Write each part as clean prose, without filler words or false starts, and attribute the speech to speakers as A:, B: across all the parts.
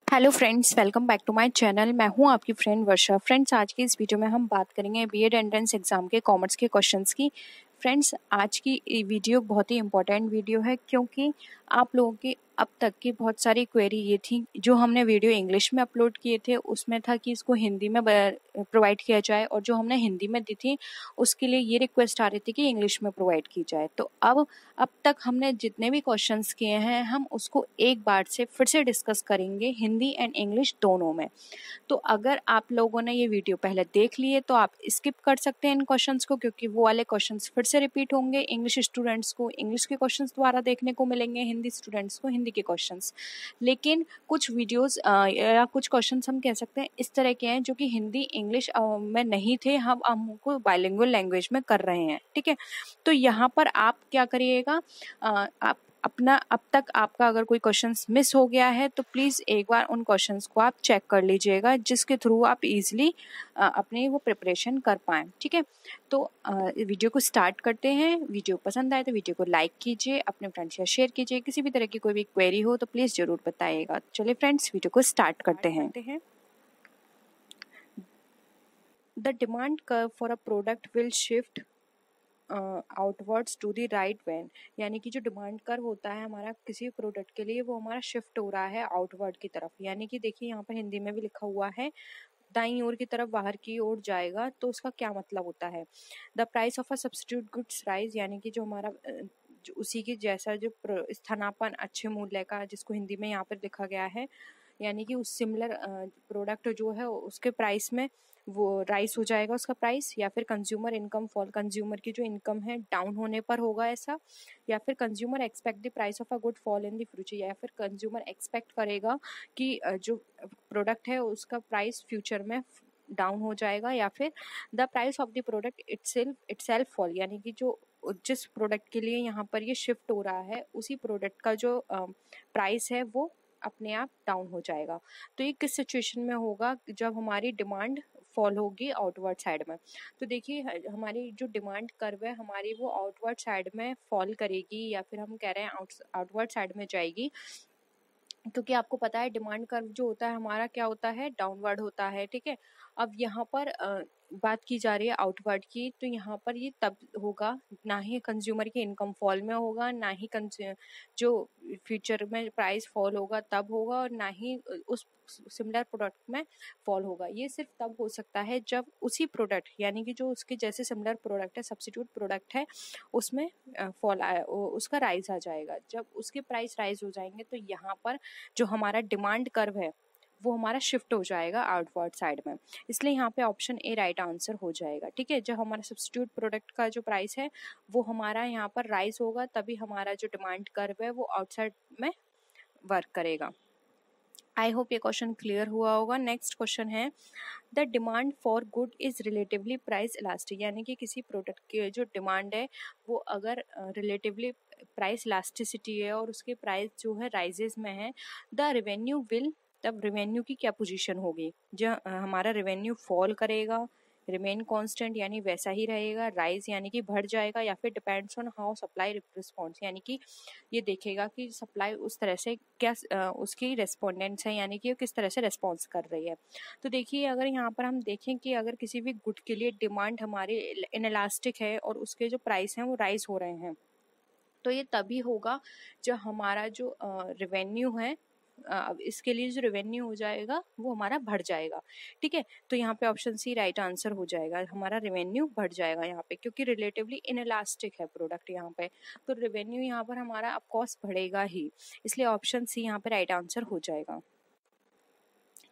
A: Hello friends, welcome back to my channel. मैं हूं आपकी फ्रेंड वर्षा। फ्रेंड्स, आज की इस वीडियो में हम बात करेंगे बीएड एंट्रेंस एग्जाम के कॉमर्स के क्वेश्चंस की। फ्रेंड्स, आज की वीडियो बहुत ही इंपॉर्टेंट वीडियो है क्योंकि आप लोगों की अब तक की बहुत सारी क्वेरी ये थी। जो हमने वीडियो इंग्लिश में अपलोड किए थे उसमें था कि इसको हिंदी में प्रोवाइड किया जाए, और जो हमने हिंदी में दी थी उसके लिए ये रिक्वेस्ट आ रही थी कि इंग्लिश में प्रोवाइड की जाए। तो अब तक हमने जितने भी क्वेश्चंस किए हैं हम उसको एक बार से फिर से डिस्कस करेंगे, हिंदी एंड इंग्लिश दोनों में। तो अगर आप लोगों ने ये वीडियो पहले देख लिए तो आप स्किप कर सकते हैं इन क्वेश्चंस को, क्योंकि वो वाले क्वेश्चंस फिर से रिपीट होंगे। इंग्लिश स्टूडेंट्स को इंग्लिश के क्वेश्चंस दोबारा देखने को मिलेंगे, हिंदी स्टूडेंट्स को हिंदी के क्वेश्चंस। लेकिन कुछ वीडियोस या कुछ क्वेश्चंस हम कह सकते हैं इस तरह के हैं जो कि हिंदी इंग्लिश में नहीं थे, हम उनको बाइलिंगुअल लैंग्वेज में कर रहे हैं। ठीक है, तो यहाँ पर आप क्या करिएगा, आप अपना अब तक आपका अगर कोई क्वेश्चंस मिस हो गया है तो प्लीज़ एक बार उन क्वेश्चंस को आप चेक कर लीजिएगा, जिसके थ्रू आप इजीली अपने वो प्रिपरेशन कर पाएँ। ठीक है, तो वीडियो को स्टार्ट करते हैं। वीडियो पसंद आए तो वीडियो को लाइक कीजिए, अपने फ्रेंड्स से शेयर कीजिए। किसी भी तरह की कोई भी क्वेरी हो तो प्लीज़ ज़रूर बताइएगा। चलिए फ्रेंड्स, वीडियो को स्टार्ट करते हैं। The demand curve for a product will shift outwards to the right when, यानी कि जो डिमांड कर्व होता है हमारा किसी प्रोडक्ट के लिए वो हमारा शिफ्ट हो रहा है आउटवर्ड की तरफ। यानी कि देखिए यहाँ पर हिंदी में भी लिखा हुआ है दाईं ओर की तरफ, बाहर की ओर जाएगा। तो उसका क्या मतलब होता है? The price of a substitute goods rise, यानी कि जो हमारा जो उसी के जैसा जो स्थानापन अच्छे मूल्य का, जिसको हिंदी में यहाँ पर लिखा गया है, यानी कि उस सिमिलर प्रोडक्ट जो है उसके प्राइस में वो राइज हो जाएगा उसका प्राइस। या फिर कंज्यूमर इनकम फॉल, कंज्यूमर की जो इनकम है डाउन होने पर होगा ऐसा। या फिर consumer expect the price of a good fall in the future, या फिर कंज्यूमर एक्सपेक्ट करेगा कि जो प्रोडक्ट है उसका प्राइस फ्यूचर में डाउन हो जाएगा। या फिर the price of the product itself fall, यानी कि जो जिस प्रोडक्ट के लिए यहाँ पर ये शिफ्ट हो रहा है उसी प्रोडक्ट का जो प्राइस है वो अपने आप डाउन हो जाएगा। तो ये किस सिचुएशन में होगा? जब हमारी डिमांड फॉल होगी आउटवर्ड साइड में। तो देखिए हमारी जो डिमांड कर्व है हमारी वो आउटवर्ड साइड में फॉल करेगी, या फिर हम कह रहे हैं आउटवर्ड साइड में जाएगी, क्योंकि आपको पता है डिमांड कर्व जो होता है हमारा क्या होता है, डाउनवर्ड होता है। ठीक है, अब यहाँ पर बात की जा रही है आउटवर्ड की, तो यहाँ पर ये तब होगा ना ही कंज्यूमर की इनकम फॉल में होगा, ना ही जो फ्यूचर में प्राइस फॉल होगा तब होगा, और ना ही उस सिमिलर प्रोडक्ट में फॉल होगा। ये सिर्फ तब हो सकता है जब उसी प्रोडक्ट, यानी कि जो उसके जैसे सिमिलर प्रोडक्ट है, सब्स्टिट्यूट प्रोडक्ट है, उसमें फॉल आया, उसका राइज आ जाएगा। जब उसके प्राइस राइज हो जाएंगे तो यहाँ पर जो हमारा डिमांड कर्व है वो हमारा शिफ्ट हो जाएगा आउटवर्ड साइड में। इसलिए यहाँ पे ऑप्शन ए राइट आंसर हो जाएगा। ठीक है, जब हमारा सब्स्टिट्यूट प्रोडक्ट का जो प्राइस है वो हमारा यहाँ पर राइज होगा, तभी हमारा जो डिमांड कर्व है वो आउटसाइड में वर्क करेगा। आई होप ये क्वेश्चन क्लियर हुआ होगा। नेक्स्ट क्वेश्चन है, the demand for good is relatively price elastic, यानी कि किसी प्रोडक्ट की जो डिमांड है वो अगर रिलेटिवली प्राइस इलास्टिसिटी है और उसके प्राइस जो है राइजेस में है, द रेवेन्यू विल, तब रेवेन्यू की क्या पोजीशन होगी? जो हमारा रेवेन्यू फॉल करेगा, रिमेन कांस्टेंट यानी वैसा ही रहेगा, राइज यानी कि बढ़ जाएगा, या फिर depends on how supply response, यानी कि ये देखेगा कि सप्लाई उस तरह से क्या उसकी रेस्पोंडेंट्स है, यानी कि वो किस तरह से रेस्पॉन्स कर रही है। तो देखिए अगर यहाँ पर हम देखें कि अगर किसी भी गुड के लिए डिमांड हमारी इनइलास्टिक है और उसके जो प्राइस हैं वो राइज हो रहे हैं, तो ये तभी होगा जब हमारा जो रेवेन्यू है, अब इसके लिए जो रेवेन्यू हो जाएगा वो हमारा बढ़ जाएगा। ठीक है, तो यहाँ पे ऑप्शन सी राइट आंसर हो जाएगा, हमारा रेवेन्यू बढ़ जाएगा यहाँ पे, क्योंकि रिलेटिवली इनइलास्टिक है प्रोडक्ट यहाँ पे, तो रेवेन्यू यहाँ पर हमारा ऑफकोर्स बढ़ेगा ही, इसलिए ऑप्शन सी यहाँ पे राइट आंसर हो जाएगा।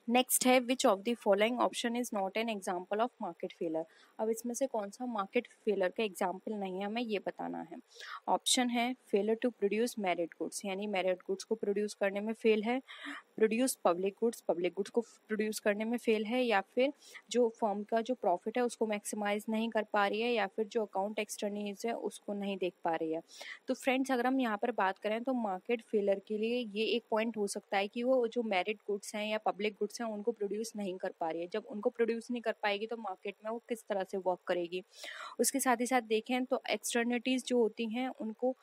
A: नेक्स्ट है, which of the following option is not an example of market failure. अब इसमें से कौन सा मार्केट फेलर का एग्जाम्पल नहीं है, हमें ये बताना है। ऑप्शन है, failure to produce merit goods, यानी मेरिट गुड्स को प्रोड्यूस करने में फेल है, प्रोड्यूस पब्लिक गुड्स को प्रोड्यूस करने में फेल है, या फिर जो फर्म का जो प्रॉफिट है उसको मैक्सिमाइज नहीं कर पा रही है, या फिर जो अकाउंट एक्सटर्नीज है उसको नहीं देख पा रही है। तो फ्रेंड्स अगर हम यहाँ पर बात करें तो मार्केट फेलर के लिए ये एक पॉइंट हो सकता है कि वो जो मेरिट गुड्स हैं या पब्लिक गुड्स गुड्स हैं उनको प्रोड्यूस नहीं कर पा रही है। जब उनको प्रोड्यूस नहीं कर पाएगी तो मार्केट में वो किस तरह से वर्क करेगी। उसके साथ ही साथ देखें तो एक्सटर्निटीज़ जो होती हैं उनको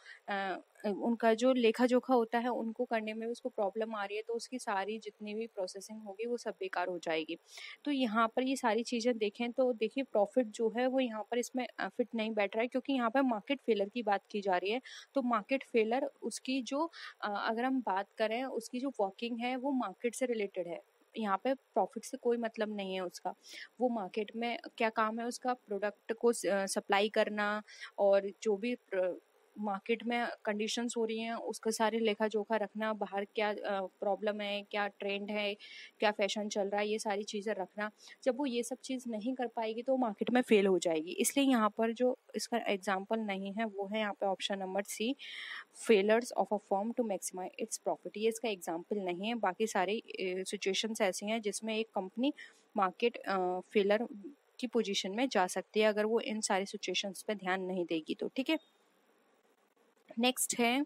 A: उनका जो लेखा जोखा होता है उनको करने में उसको प्रॉब्लम आ रही है, तो उसकी सारी जितनी भी प्रोसेसिंग होगी वो सब बेकार हो जाएगी। तो यहाँ पर ये सारी चीज़ें देखें तो देखिए प्रॉफिट जो है वो यहाँ पर इसमें फिट नहीं बैठ रहा है, क्योंकि यहाँ पर मार्केट फेलर की बात की जा रही है। तो मार्केट फेलर उसकी जो अगर हम बात करें उसकी जो वर्किंग है वो मार्केट से रिलेटेड है। यहाँ पे प्रॉफिट से कोई मतलब नहीं है उसका। वो मार्केट में क्या काम है उसका, प्रोडक्ट को सप्लाई करना और जो भी मार्केट में कंडीशंस हो रही हैं उसका सारे लेखा जोखा रखना, बाहर क्या प्रॉब्लम है, क्या ट्रेंड है, क्या फैशन चल रहा है, ये सारी चीज़ें रखना। जब वो ये सब चीज़ नहीं कर पाएगी तो मार्केट में फेल हो जाएगी। इसलिए यहाँ पर जो इसका एग्जाम्पल नहीं है वो है यहाँ पे option number C, failures of a firm to maximise its profit. ये इसका एग्जाम्पल नहीं है। बाकी सारी सिचुएशंस ऐसी हैं जिसमें एक कंपनी मार्केट फेलर की पोजीशन में जा सकती है अगर वो इन सारी सिचुएशंस पे ध्यान नहीं देगी तो। ठीक है, नेक्स्ट है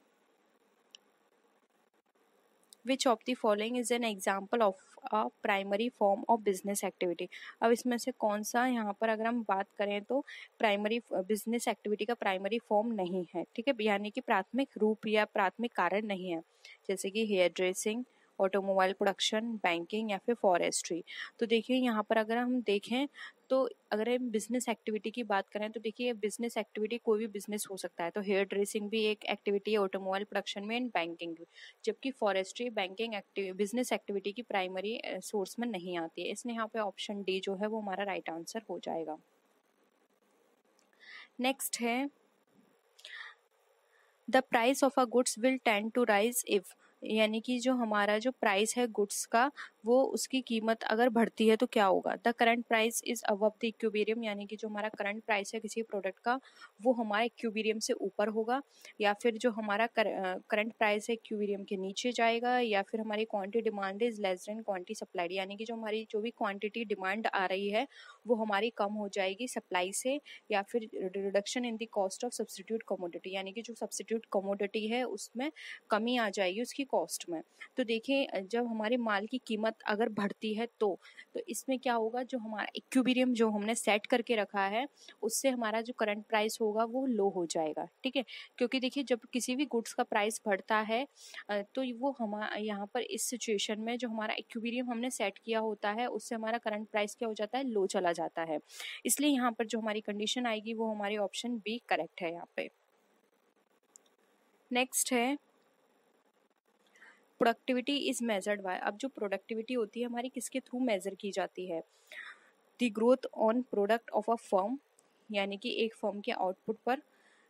A: which of the following is an example of a primary form of business activity. अब इसमें से कौन सा यहाँ पर अगर हम बात करें तो प्राइमरी बिजनेस एक्टिविटी का प्राइमरी फॉर्म नहीं है। ठीक है, यानी कि प्राथमिक रूप या प्राथमिक कारण नहीं है, जैसे कि hairdressing, automobile production, banking या फिर फॉरेस्ट्री। तो देखिए यहाँ पर अगर हम देखें तो अगर हम बिजनेस एक्टिविटी की बात करें तो देखिए बिजनेस एक्टिविटी कोई भी बिजनेस हो सकता है। तो हेयर ड्रेसिंग भी एक एक्टिविटी है, ऑटोमोबाइल प्रोडक्शन में, एंड बैंकिंग भी। जबकि फॉरेस्ट्री बैंकिंग बिजनेस एक्टिविटी की प्राइमरी सोर्स में नहीं आती है। इसलिए यहाँ पे ऑप्शन डी जो है वो हमारा राइट आंसर हो जाएगा। नेक्स्ट है the price of a goods will tend to rise if, यानी कि जो हमारा जो प्राइस है गुड्स का वो उसकी कीमत अगर बढ़ती है तो क्या होगा। The current price is above the equilibrium, यानी कि जो हमारा करंट प्राइस है किसी प्रोडक्ट का वो हमारे इक्विलिब्रियम से ऊपर होगा, या फिर जो हमारा करंट प्राइस है इक्विलिब्रियम के नीचे जाएगा, या फिर हमारी quantity demand is less than quantity supplied, यानी कि जो हमारी जो भी क्वांटिटी डिमांड आ रही है वो हमारी कम हो जाएगी सप्लाई से, या फिर reduction in the cost of substitute commodity, यानी कि जो सब्स्टिट्यूट कमोडिटी है उसमें कमी आ जाएगी उसकी कॉस्ट में। तो देखिए जब हमारे माल की कीमत अगर बढ़ती है तो इसमें क्या होगा, जो हमारा इक्विलिब्रियम जो हमने सेट करके रखा है उससे हमारा जो करंट प्राइस होगा वो लो हो जाएगा। ठीक है, क्योंकि देखिए जब किसी भी गुड्स का प्राइस बढ़ता है तो वो हमारा यहाँ पर इस सिचुएशन में जो हमारा इक्विलिब्रियम हमने सेट किया होता है उससे हमारा करंट प्राइस क्या हो जाता है, लो चला जाता है। इसलिए यहाँ पर जो हमारी कंडीशन आएगी वो हमारी ऑप्शन बी करेक्ट है यहाँ पे। नेक्स्ट है प्रोडक्टिविटी इज मेजर्ड बाय। अब जो प्रोडक्टिविटी होती है हमारी किसके थ्रू मेजर की जाती है, the growth on product of a firm, यानी कि एक फर्म के आउटपुट पर,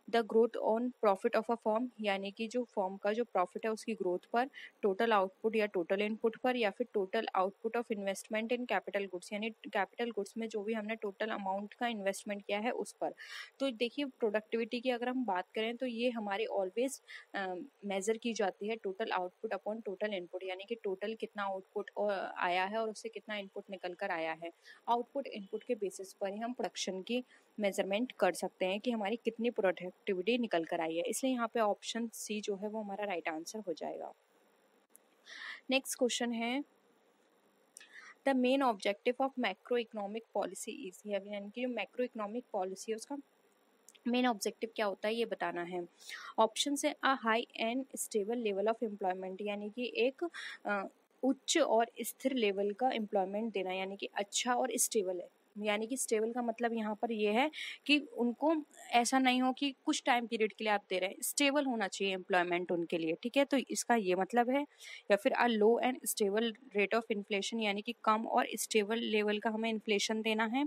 A: the growth on profit of a firm, यानी कि जो फर्म का जो प्रॉफिट है उसकी ग्रोथ पर, टोटल आउटपुट या टोटल इनपुट पर, या फिर total output of investment in capital goods, यानी कैपिटल गुड्स में जो भी हमने टोटल अमाउंट का इन्वेस्टमेंट किया है उस पर। तो देखिए प्रोडक्टिविटी की अगर हम बात करें तो ये हमारी ऑलवेज मेजर की जाती है total output upon total input, यानी कि टोटल कितना आउटपुट आया है और उससे कितना इनपुट निकल कर आया है। आउटपुट इनपुट के बेसिस पर ही हम प्रोडक्शन की मेजरमेंट कर सकते हैं कि हमारी कितनी प्रोडक्टिविटी निकल कर आई है। इसलिए यहाँ पे ऑप्शन सी जो है वो हमारा राइट आंसर हो जाएगा। नेक्स्ट क्वेश्चन है the main objective of macro economic policy is, यानी कि जो मैक्रो इकोनॉमिक पॉलिसी है उसका मेन ऑब्जेक्टिव क्या होता है ये बताना है। ऑप्शन है a high and stable level of employment, यानी कि एक उच्च और स्थिर लेवल का एम्प्लॉयमेंट देना, यानी कि अच्छा और स्टेबल है। यानी कि स्टेबल का मतलब यहाँ पर ये है कि उनको ऐसा नहीं हो कि कुछ टाइम पीरियड के लिए आप दे रहे हैं, स्टेबल होना चाहिए एम्प्लॉयमेंट उनके लिए। ठीक है, तो इसका ये मतलब है। या फिर a low and stable rate of inflation, यानी कि कम और स्टेबल लेवल का हमें इन्फ्लेशन देना है।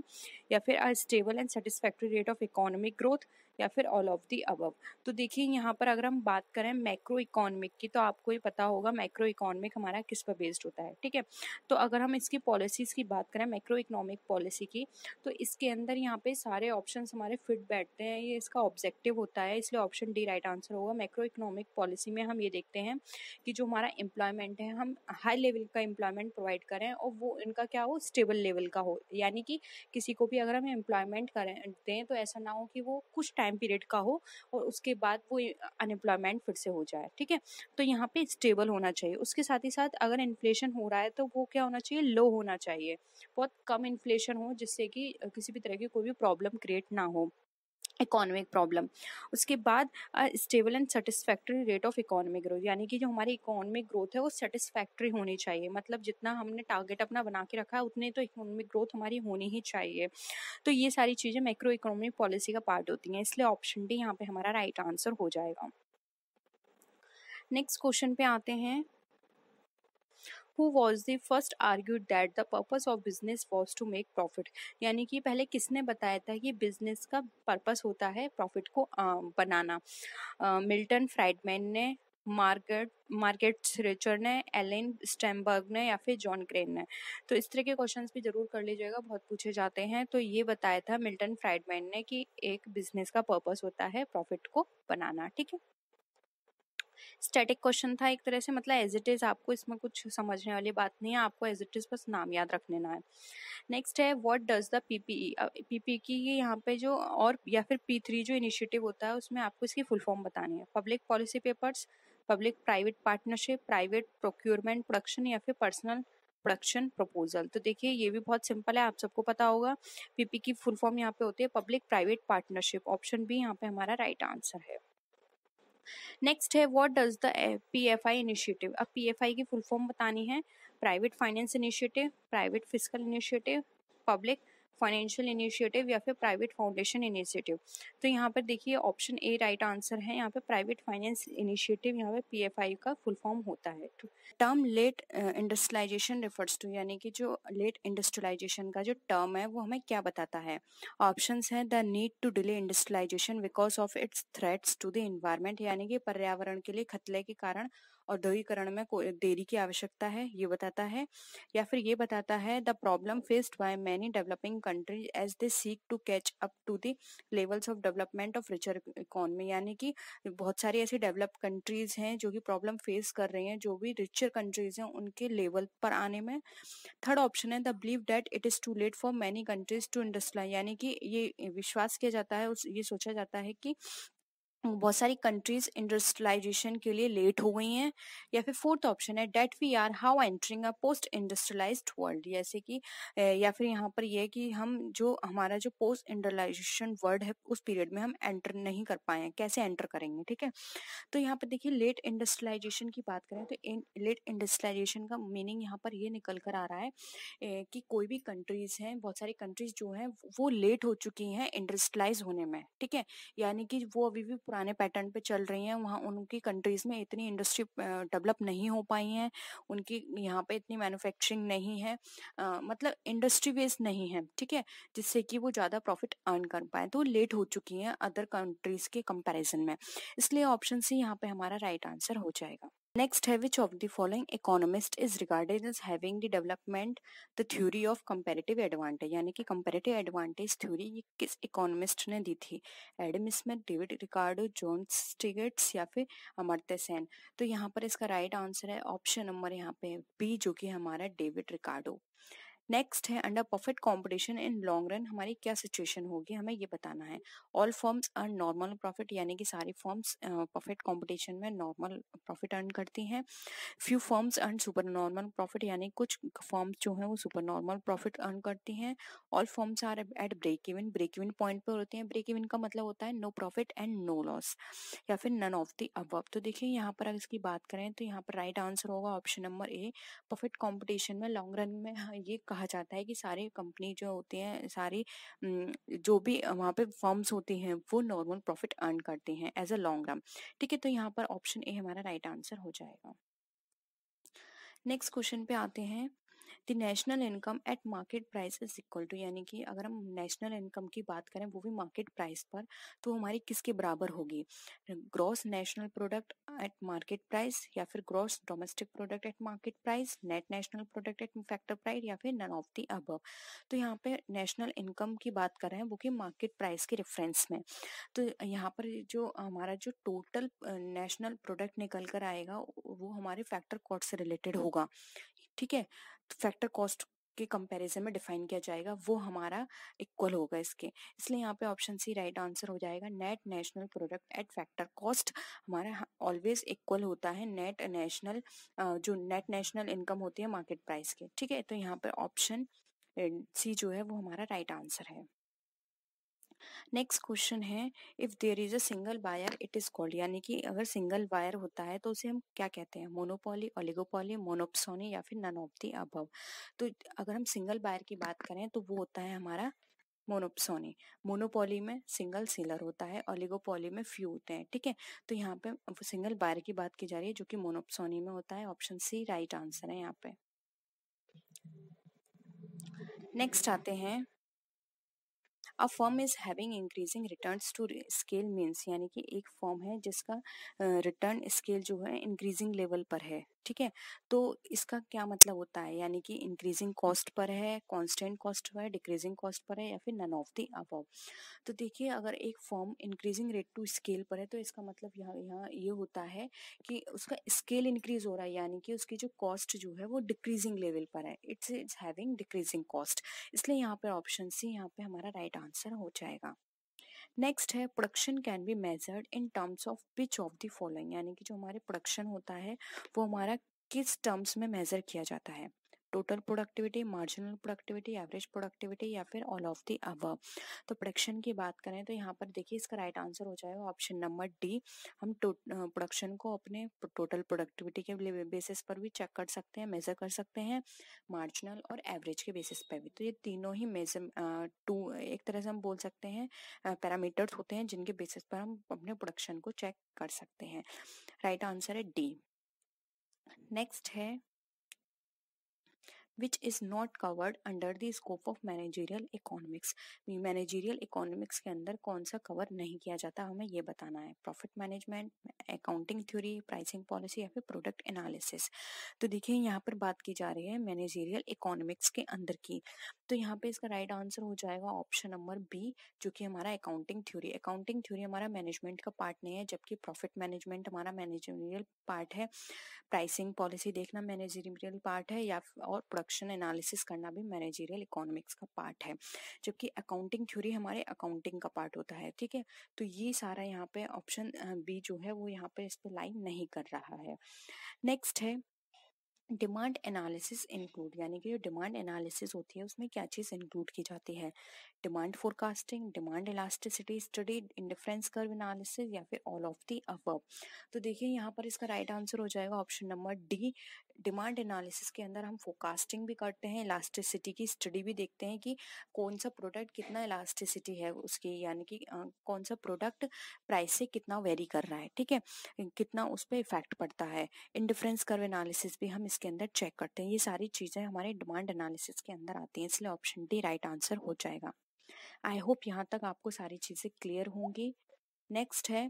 A: या फिर a stable and satisfactory rate of economic growth, या फिर ऑल ऑफ दी अबव। तो देखिए यहाँ पर अगर हम बात करें मैक्रो इकोनॉमिक की तो आपको ही पता होगा मैक्रो इकोनॉमिक हमारा किस पर बेस्ड होता है। ठीक है, तो अगर हम इसकी पॉलिसीज़ की बात करें मैक्रो इकोनॉमिक पॉलिसी की, तो इसके अंदर यहाँ पे सारे ऑप्शंस हमारे फिट बैठते हैं, ये इसका ऑब्जेक्टिव होता है। इसलिए ऑप्शन डी राइट आंसर होगा। मैक्रो इकोनॉमिक पॉलिसी में हम ये देखते हैं कि जो हमारा एम्प्लॉयमेंट है हम हाई लेवल का एम्प्लॉयमेंट प्रोवाइड करें और वो इनका क्या हो, स्टेबल लेवल का हो। यानी कि किसी को भी अगर हम एम्प्लॉयमेंट करें दें तो ऐसा ना हो कि वो कुछ टाइम टाइम पीरियड का हो और उसके बाद वो अनएम्प्लॉयमेंट फिर से हो जाए, ठीक है। तो यहाँ पे स्टेबल होना चाहिए। उसके साथ ही साथ अगर इन्फ्लेशन हो रहा है तो वो क्या होना चाहिए, लो होना चाहिए, बहुत कम इन्फ्लेशन हो जिससे कि किसी भी तरह की कोई भी प्रॉब्लम क्रिएट ना हो, इकोनॉमिक प्रॉब्लम। उसके बाद stable and satisfactory rate of economic growth, यानी कि जो हमारी इकोनॉमिक ग्रोथ है वो सेटिस्फैक्ट्री होनी चाहिए, मतलब जितना हमने टारगेट अपना बना के रखा है उतने तो इकोनॉमिक ग्रोथ हमारी होनी ही चाहिए। तो ये सारी चीज़ें मैक्रो इकोनॉमिक पॉलिसी का पार्ट होती हैं, इसलिए ऑप्शन डी यहाँ पे हमारा राइट आंसर हो जाएगा। नेक्स्ट क्वेश्चन पे आते हैं। Who was the first argued that the purpose of business was to make profit, यानी कि पहले किसने बताया था कि बिजनेस का पर्पस होता है प्रॉफिट को बनाना। मिल्टन फ्राइडमैन ने, मार्केट रिचर ने, एलन स्टेनबर्ग ने, या फिर जॉन क्रेन ने। तो इस तरह के क्वेश्चंस भी जरूर कर लीजिएगा, बहुत पूछे जाते हैं। तो ये बताया था मिल्टन फ्राइडमैन ने कि एक बिजनेस का पर्पस होता है प्रॉफिट को बनाना, ठीक है। स्टैटिक क्वेश्चन था एक तरह से, मतलब एज इट इज, आपको इसमें कुछ समझने वाली बात नहीं है, आपको एज इट इज बस नाम याद रख लेना है। नेक्स्ट है what does the PPE. PPE की ये यहाँ पे जो और या फिर P3 जो इनिशिएटिव होता है उसमें आपको इसकी फुल फॉर्म बतानी है। Public policy papers, public private partnership, private procurement production, या फिर पर्सनल प्रोडक्शन प्रपोजल। तो देखिए ये भी बहुत सिंपल है, आप सबको पता होगा। पीपी की फुल फॉर्म यहाँ पे होती है public private partnership. Option B यहाँ पे हमारा राइट आंसर है। नेक्स्ट है what does the PFI initiative. अब पीएफआई की फुल फॉर्म बतानी है। Private finance initiative, private physical initiative, public financial initiative, या फिर प्राइवेट फाउंडेशन इनिशिएटिव। तो यहाँ पर देखिए ऑप्शन ए राइट आंसर है। यहाँ पे प्राइवेट फाइनेंस इनिशिएटिव यहाँ पे पीएफआई का फुल फॉर्म होता है। Term late industrialisation refers to, यानी कि जो लेट इंडस्ट्रियलाइजेशन का जो टर्म है वो हमें क्या बताता है। ऑप्शंस हैं the need to delay industrialisation because of its threats to the environment, यानी कि पर्यावरण के लिए खतरे के कारण औद्योगिकरण में देरी की आवश्यकता है, ये बताता है। या फिर ये बताता है the problem faced by many developing countries as they seek to catch up to the levels of development of richer economy, यानी कि बहुत सारी ऐसी डेवलप कंट्रीज हैं जो कि प्रॉब्लम फेस कर रही हैं जो भी रिचर कंट्रीज हैं उनके लेवल पर आने में। थर्ड ऑप्शन है the believe that it is too late for many countries to industrialise, यानी कि ये विश्वास किया जाता है, ये सोचा जाता है कि बहुत सारी कंट्रीज इंडस्ट्रियलाइजेशन के लिए लेट हो गई हैं। या फिर फोर्थ ऑप्शन है that we are now entering a post industrialised world, जैसे कि या फिर यहाँ पर यह कि हम जो हमारा जो पोस्ट इंडस्ट्रियलाइजेशन वर्ल्ड है उस पीरियड में हम एंटर नहीं कर पाए हैं, कैसे एंटर करेंगे, ठीक है। तो यहाँ पर देखिए लेट इंडस्ट्रियलाइजेशन की बात करें तो लेट इंडस्ट्रियलाइजेशन का मीनिंग यहाँ पर ये निकल कर आ रहा है कि कोई भी कंट्रीज हैं, बहुत सारी कंट्रीज जो हैं वो लेट हो चुकी हैं इंडस्ट्रियलाइज होने में, ठीक है। यानी कि वो अभी भी पुराने पैटर्न पे चल रही हैं, वहाँ उनकी कंट्रीज में इतनी इंडस्ट्री डेवलप नहीं हो पाई हैं, उनकी यहाँ पे इतनी मैन्युफैक्चरिंग नहीं है, मतलब इंडस्ट्री बेस्ड नहीं है, ठीक है, जिससे कि वो ज़्यादा प्रॉफिट अर्न कर पाए, तो लेट हो चुकी हैं अदर कंट्रीज के कंपैरिजन में। इसलिए ऑप्शन सी यहाँ पे हमारा राइट आंसर हो जाएगा। नेक्स्ट है which of the following economist is regarded as having the development the theory of comparative advantage, यानी कि कंपैरेटिव एडवांटेज थ्योरी ये किस इकोनॉमिस्ट ने दी थी। Adam Smith, David Ricardo, John Stiglitz, या फिर अमर्त्य सेन। तो यहाँ पर इसका राइट आंसर है ऑप्शन नंबर यहाँ पे बी, जो कि हमारा डेविड रिकार्डो। नेक्स्ट है under perfect competition in long run हमारी क्या सिचुएशन होगी, हमें ये बताना है। All firms earn normal profit, यानी कि सारी फर्म्स परफेक्ट कंपटीशन में नॉर्मल प्रॉफिट अर्न करती हैं। Few firms earn super normal profit, यानी कुछ फर्म्स जो हैं वो सुपर नॉर्मल प्रॉफिट अर्न करती हैं। All firms are at break even point पर होती हैं। ब्रेक इवन का मतलब होता है no profit and no loss, या फिर नन ऑफ द अबव। तो देखिए यहाँ पर अगर इसकी बात करें तो यहाँ पर राइट आंसर होगा option number A. Perfect competition में लॉन्ग रन में ये कहा जाता है कि सारी कंपनी जो होती हैं, सारी जो भी वहाँ पे फर्म्स होती हैं वो नॉर्मल प्रॉफिट अर्न करती हैं एज अ लॉन्ग रन, ठीक है। तो यहाँ पर ऑप्शन ए हमारा राइट आंसर हो जाएगा। नेक्स्ट क्वेश्चन पे आते हैं। The national income at market price is equal to, यानी कि अगर हम नेशनल इनकम की बात करें वो भी मार्केट प्राइस पर, तो हमारी किसके बराबर होगी। Gross national product at market price, या फिर gross domestic product at market price, net national product at factor price, या फिर नन ऑफ द अबव। तो यहाँ पे नेशनल इनकम की बात कर रहे हैं वो कि मार्केट प्राइस के रेफरेंस में। तो यहाँ पर जो हमारा जो टोटल नेशनल प्रोडक्ट निकल कर आएगा वो हमारे फैक्टर कॉस्ट से रिलेटेड होगा, ठीक है। फैक्टर कॉस्ट के कंपैरिजन में डिफाइन किया जाएगा वो हमारा इक्वल होगा इसके, इसलिए यहाँ पे ऑप्शन सी राइट आंसर हो जाएगा। Net national product at factor cost हमारा ऑलवेज इक्वल होता है नेट नेशनल जो नेट नेशनल इनकम होती है मार्केट प्राइस के, ठीक है। तो यहाँ पे ऑप्शन सी जो है वो हमारा राइट आंसर है। नेक्स्ट क्वेश्चन है, if there is a single buyer it is called, यानी कि अगर सिंगल बायर होता है तो उसे हम क्या कहते हैं, मोनोपोली, ओलिगोपोली, मोनोप्सोनी या फिर नन ऑफ द अबव। तो अगर हम सिंगल बायर की बात करें तो वो होता है हमारा मोनोप्सोनी। मोनोपोली में सिंगल सेलर होता है, ओलिगोपोली में फ्यू होते हैं, ठीक है। तो यहाँ पे सिंगल बायर की बात की जा रही है जो कि मोनोप्सोनी में होता है। ऑप्शन सी राइट आंसर है यहाँ पे। नेक्स्ट आते हैं, a firm is having increasing returns to scale means, यानी कि एक फर्म है जिसका रिटर्न स्केल जो है इंक्रीजिंग लेवल पर है, ठीक है। तो इसका क्या मतलब होता है, यानी कि इंक्रीजिंग कॉस्ट पर है, कांस्टेंट कॉस्ट पर है, डिक्रीजिंग कॉस्ट पर है या फिर नन ऑफ द अबव। तो देखिए अगर एक firm increasing rate to scale पर है तो इसका मतलब यहाँ यहाँ ये होता है कि उसका स्केल इंक्रीज हो रहा है, यानी कि उसकी जो कॉस्ट जो है वो डिक्रीजिंग लेवल पर है, इट्स हैविंग डिक्रीजिंग कॉस्ट, इसलिए यहाँ पे ऑप्शन सी यहाँ पे हमारा राइट आंसर हो जाएगा। नेक्स्ट है, production can be measured in terms of which of the following, यानी कि जो हमारे प्रोडक्शन होता है वो हमारा किस टर्म्स में मेजर किया जाता है, total productivity, marginal productivity, average productivity या फिर ऑल ऑफ द अबव। तो प्रोडक्शन की बात करें तो यहाँ पर देखिए इसका राइट आंसर हो जाएगा ऑप्शन नंबर डी। हम प्रोडक्शन को अपने टोटल प्रोडक्टिविटी के बेसिस पर भी चेक कर सकते हैं, मेजर कर सकते हैं, मार्जिनल और एवरेज के बेसिस पर भी। तो ये तीनों ही मेजर एक तरह से हम बोल सकते हैं पैरामीटर्स होते हैं जिनके बेसिस पर हम अपने प्रोडक्शन को चेक कर सकते हैं। राइट आंसर है डी। नेक्स्ट है, which is not covered under the scope of managerial economics, managerial economics के अंदर कौन सा कवर नहीं किया जाता, हमें ये बताना है। Profit management, accounting theory, pricing policy या फिर प्रोडक्ट एनालिसिस। तो देखिए यहाँ पर बात की जा रही है मैनेजरियल इकोनॉमिक्स के अंदर की, तो यहाँ पे इसका राइट आंसर हो जाएगा ऑप्शन नंबर बी जो कि हमारा अकाउंटिंग थ्योरी। अकाउंटिंग थ्योरी हमारा मैनेजमेंट का पार्ट नहीं है, जबकि प्रॉफिट मैनेजमेंट हमारा मैनेजरियल पार्ट है, प्राइसिंग पॉलिसी देखना मैनेजरियल पार्ट है, या और प्रोडक्शन एनालिसिस करना भी मैनेजरियल इकोनॉमिक्स का पार्ट है, जबकि अकाउंटिंग थ्योरी हमारे अकाउंटिंग का पार्ट होता है, ठीक है। तो ये सारा यहाँ पे ऑप्शन बी जो है वो यहाँ पे इस पे लाइन नहीं कर रहा है। नेक्स्ट है, डिमांड एनालिसिस इंक्लूड, यानी कि जो डिमांड एनालिसिस होती है उसमें क्या चीज़ इंक्लूड की जाती है, demand forecasting, demand elasticity study, indifference curve analysis या फिर ऑल ऑफ द अबव। तो देखिए यहाँ पर इसका राइट आंसर हो जाएगा option number D. Demand analysis के अंदर हम फोरकास्टिंग भी करते हैं, इलास्टिसिटी की स्टडी भी देखते हैं कि कौन सा प्रोडक्ट कितना इलास्टिसिटी है उसकी, यानी कि कौन सा प्रोडक्ट प्राइस से कितना वेरी कर रहा है, ठीक है, कितना उस पर इफेक्ट पड़ता है। इंडिफरेंस कर्व एनालिसिस भी हम इसके अंदर चेक करते हैं। ये सारी चीज़ें हमारे डिमांड एनालिसिस के अंदर आती हैं, इसलिए ऑप्शन डी राइट आंसर हो जाएगा। आई होप यहाँ तक आपको सारी चीज़ें क्लियर होंगी। नेक्स्ट है,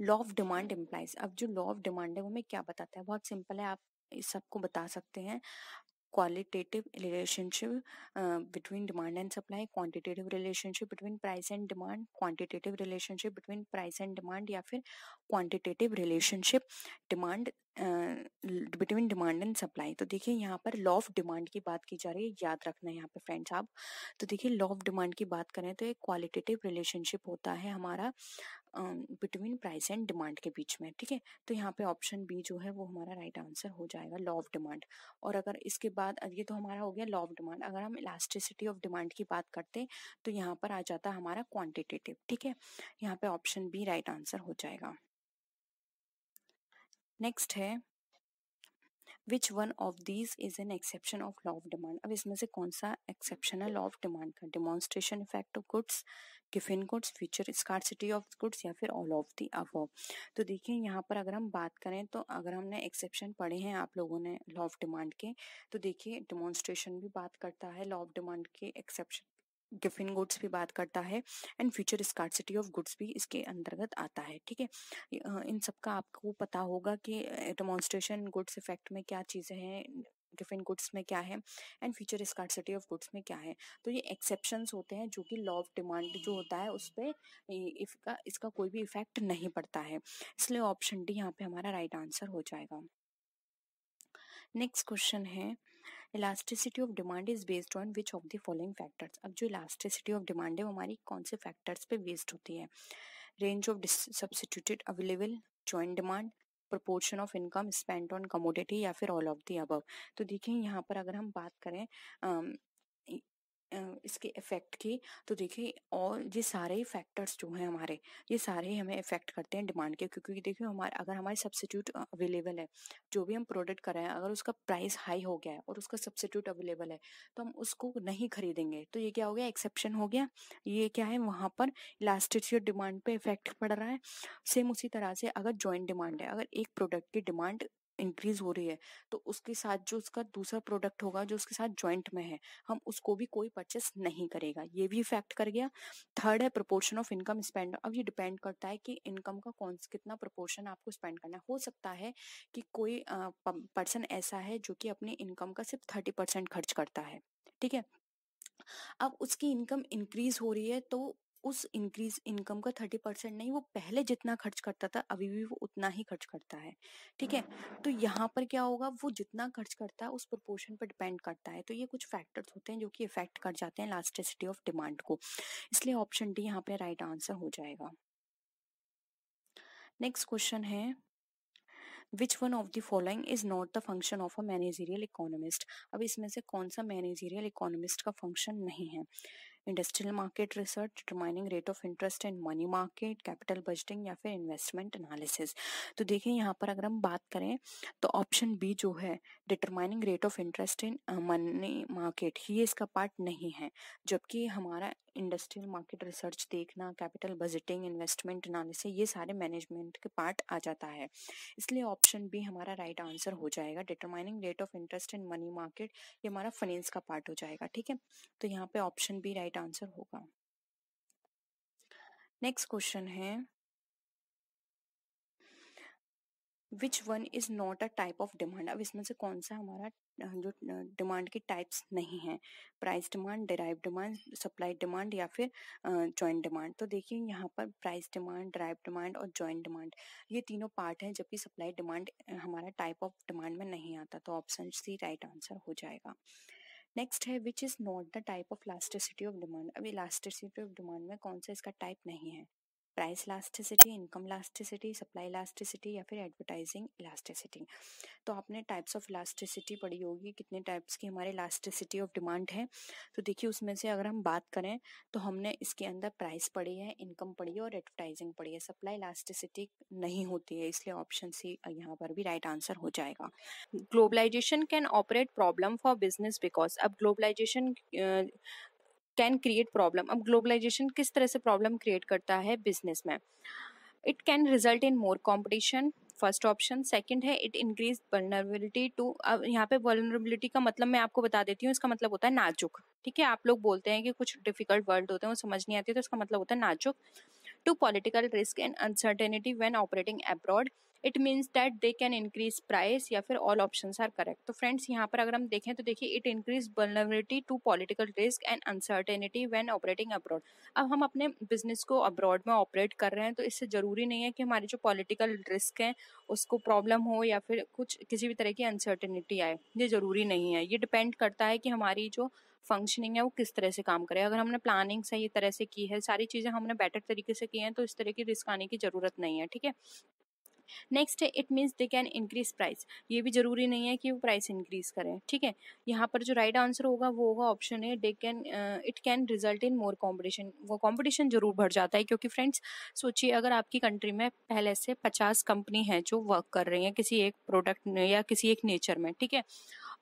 A: लॉ ऑफ डिमांड इम्प्लाइज। अब जो लॉ ऑफ डिमांड है वो हमें क्या बताता है, बहुत सिंपल है, आप इस सबको बता सकते हैं। Qualitative relationship between demand and supply, quantitative relationship between price and demand, quantitative relationship between price and demand या फिर quantitative relationship demand between demand and supply. तो देखिए यहाँ पर लॉ ऑफ डिमांड की बात की जा रही है, याद रखना है यहाँ पे फ्रेंड्स आप। तो देखिए लॉ ऑफ डिमांड की बात करें तो एक क्वालिटेटिव रिलेशनशिप होता है हमारा बिटवीन प्राइस एंड डिमांड के बीच में, ठीक है। तो यहाँ पे ऑप्शन बी जो है वो हमारा राइट आंसर हो जाएगा, लॉ ऑफ डिमांड। और अगर इसके बाद ये तो हमारा हो गया लॉ ऑफ डिमांड, अगर हम इलास्टिसिटी ऑफ डिमांड की बात करते तो यहाँ पर आ जाता है हमारा क्वांटिटेटिव, ठीक है। यहाँ पे ऑप्शन बी राइट आंसर हो जाएगा। नेक्स्ट है, which one of these is an exception of law of demand. अब इसमें से कौन सा एक्सेप्शन है लॉ ऑफ डिमांड का, demonstration effect of goods, given goods, future scarcity of goods या फिर ऑल ऑफ द अबव। तो देखिए यहाँ पर अगर हम बात करें तो अगर हमने एक्सेप्शन पढ़े हैं आप लोगों ने लॉ ऑफ डिमांड के, तो देखिए डिमॉन्स्ट्रेशन भी बात करता है लॉ ऑफ डिमांड के एक्सेप्शन, गिवन गुड्स भी बात करता है and future scarcity of goods भी इसके अंतर्गत आता है, ठीक है। इन सब का आपको पता होगा कि डेमोन्स्ट्रेशन गुड्स इफेक्ट में क्या चीज़ें हैं, गिवन गुड्स में क्या है and future scarcity of goods में क्या है। तो ये एक्सेप्शंस होते हैं जो कि लॉ ऑफ डिमांड जो होता है उस पर इसका कोई भी इफेक्ट नहीं पड़ता है, इसलिए ऑप्शन डी यहाँ पे हमारा राइट आंसर हो जाएगा। नेक्स्ट क्वेश्चन है, elasticity of demand is based on which of the following factors. अब जो इलास्टिसिटी ऑफ डिमांड है वो हमारी कौन से फैक्टर्स पे बेस्ड होती है? Range of substituted available, joint demand, proportion of income spent on commodity, या फिर ऑल ऑफ द अबव। तो देखिए यहाँ पर अगर हम बात करें इसके इफेक्ट की, तो देखिए और ये सारे ही फैक्टर्स जो हैं हमारे, ये सारे ही हमें इफेक्ट करते हैं डिमांड के, क्योंकि देखिए हमारे अगर हमारे सब्स्टिट्यूट अवेलेबल है, जो भी हम प्रोडक्ट कर रहे हैं, अगर उसका प्राइस हाई हो गया है और उसका सब्स्टिट्यूट अवेलेबल है तो हम उसको नहीं खरीदेंगे, तो ये क्या हो गया? एक्सेप्शन हो गया। ये क्या है? वहां पर इलास्टिसिटी डिमांड पे इफेक्ट पड़ रहा है। सेम उसी तरह से अगर जॉइंट डिमांड है, अगर एक प्रोडक्ट की डिमांड इंक्रीज हो रही है तो उसके साथ जो उसका दूसरा प्रोडक्ट होगा जो उसके साथ जॉइंट में है, हम उसको भी कोई परचेस नहीं करेगा, ये भी इफेक्ट कर गया। थर्ड है प्रोपोर्शन ऑफ इनकम स्पेंड। अब ये डिपेंड करता है कि इनकम का कितना प्रोपोर्शन आपको स्पेंड करना है। हो सकता है कि कोई पर्सन ऐसा है जो कि अपनी इनकम का सिर्फ 30% खर्च करता है, ठीक है। अब उसकी इनकम इंक्रीज हो रही है तो उस इंक्रीज इनकम का 30% नहीं, वो पहले जितना खर्च करता था अभी भी वो उतना ही खर्च करता है, ठीक है। तो यहाँ पर क्या होगा? वो जितना खर्च करता है उस प्रोपोर्शन पर डिपेंड करता है। तो ये कुछ फैक्टर्स होते हैं जो कि इफेक्ट कर जाते हैं इलास्टिसिटी ऑफ डिमांड को, इसलिए ऑप्शन डी यहाँ पे राइट आंसर हो जाएगा। नेक्स्ट क्वेश्चन है which one of the following is not the function of a managerial economist. अब इसमें से कौन सा मैनेजरियल इकोनॉमिस्ट का फंक्शन नहीं है? Industrial market research, determining rate of interest in money market, capital budgeting, या फिर इन्वेस्टमेंट एनालिसिस। तो देखिए यहाँ पर अगर हम बात करें तो ऑप्शन बी जो है determining rate of interest in money market, ये इसका पार्ट नहीं है। जबकि हमारा इंडस्ट्रियल मार्केट रिसर्च देखना, कैपिटल बजटिंग, इन्वेस्टमेंट एनालिसिस, ये सारे मैनेजमेंट के पार्ट आ जाता है। इसलिए ऑप्शन बी हमारा राइट आंसर हो जाएगा। Determining rate of interest in money market ये हमारा फाइनेंस का पार्ट हो जाएगा, ठीक है। तो यहाँ पे ऑप्शन बी राइट आंसर होगा। नेक्स्ट क्वेश्चन है which one is not a type of demand. अब इसमें से कौन सा हमारा जो डिमांड की टाइप्स नहीं है? Price demand, derive demand, supply demand, या फिर जॉइंट डिमांड। तो देखिए यहाँ पर प्राइस डिमांड, डिराइव डिमांड और जॉइंट डिमांड ये तीनों पार्ट हैं, जबकि सप्लाई डिमांड हमारा टाइप ऑफ डिमांड में नहीं आता। तो ऑप्शन सी राइट आंसर हो जाएगा। नेक्स्ट है which is not the type of elasticity of demand. अब इलास्टिसिटी ऑफ डिमांड में कौन सा इसका टाइप नहीं है? Price elasticity, income elasticity, supply elasticity, या फिर एडवर्टाइजिंग इलास्टिसिटी। तो आपने टाइप्स ऑफ इलास्टिसिटी पढ़ी होगी, कितने टाइप्स की हमारे इलास्टिसिटी ऑफ डिमांड है। तो देखिए उसमें से अगर हम बात करें तो हमने इसके अंदर प्राइस पढ़ी है, इनकम पढ़ी है और एडवर्टाइजिंग पढ़ी है। सप्लाई इलास्टिसिटी नहीं होती है, इसलिए ऑप्शन सी यहाँ पर भी राइट आंसर हो जाएगा। Globalisation can operate problem for business because. अब ग्लोबलाइजेशन कैन क्रिएट प्रॉब्लम। अब ग्लोबलाइजेशन किस तरह से प्रॉब्लम क्रिएट करता है बिजनेस में? It can result in more competition, first option. Second है इट इंक्रीज वल्नरेबिलिटी टू। अब यहाँ पे वल्नरेबिलिटी का मतलब मैं आपको बता देती हूँ, इसका मतलब होता है नाजुक, ठीक है। आप लोग बोलते हैं कि कुछ डिफिकल्ट वर्ड होते हैं वो समझ नहीं आती, तो इसका मतलब होता है नाजुक। To political risk and uncertainty when operating abroad, it means that they can increase price, या फिर ऑल ऑप्शंस आर करेक्ट। तो फ्रेंड्स यहाँ पर अगर हम देखें तो देखिए it increase vulnerability to political risk and uncertainty when operating abroad. अब हम अपने बिजनेस को अब्रॉड में ऑपरेट कर रहे हैं तो इससे जरूरी नहीं है कि हमारी जो पॉलिटिकल रिस्क है उसको प्रॉब्लम हो या फिर कुछ किसी भी तरह की अनसर्टेनिटी आए, ये जरूरी नहीं है। ये डिपेंड करता है कि हमारी जो फंक्शनिंग है वो किस तरह से काम करे। अगर हमने प्लानिंग सही तरह से की है, सारी चीजें हमने बेटर तरीके से की हैं, तो इस तरह की रिस्क आने की जरूरत नहीं है, ठीक है। नेक्स्ट है it means they can increase price. ये भी जरूरी नहीं है कि वो प्राइस इंक्रीज करें, ठीक है। यहाँ पर जो राइट आंसर होगा वो होगा ऑप्शन है they can it can result in more competition. वो कॉम्पिटिशन जरूर बढ़ जाता है, क्योंकि फ्रेंड्स सोचिए अगर आपकी कंट्री में पहले से 50 कंपनी है जो वर्क कर रही हैं किसी एक प्रोडक्ट में या किसी एक नेचर में, ठीक है।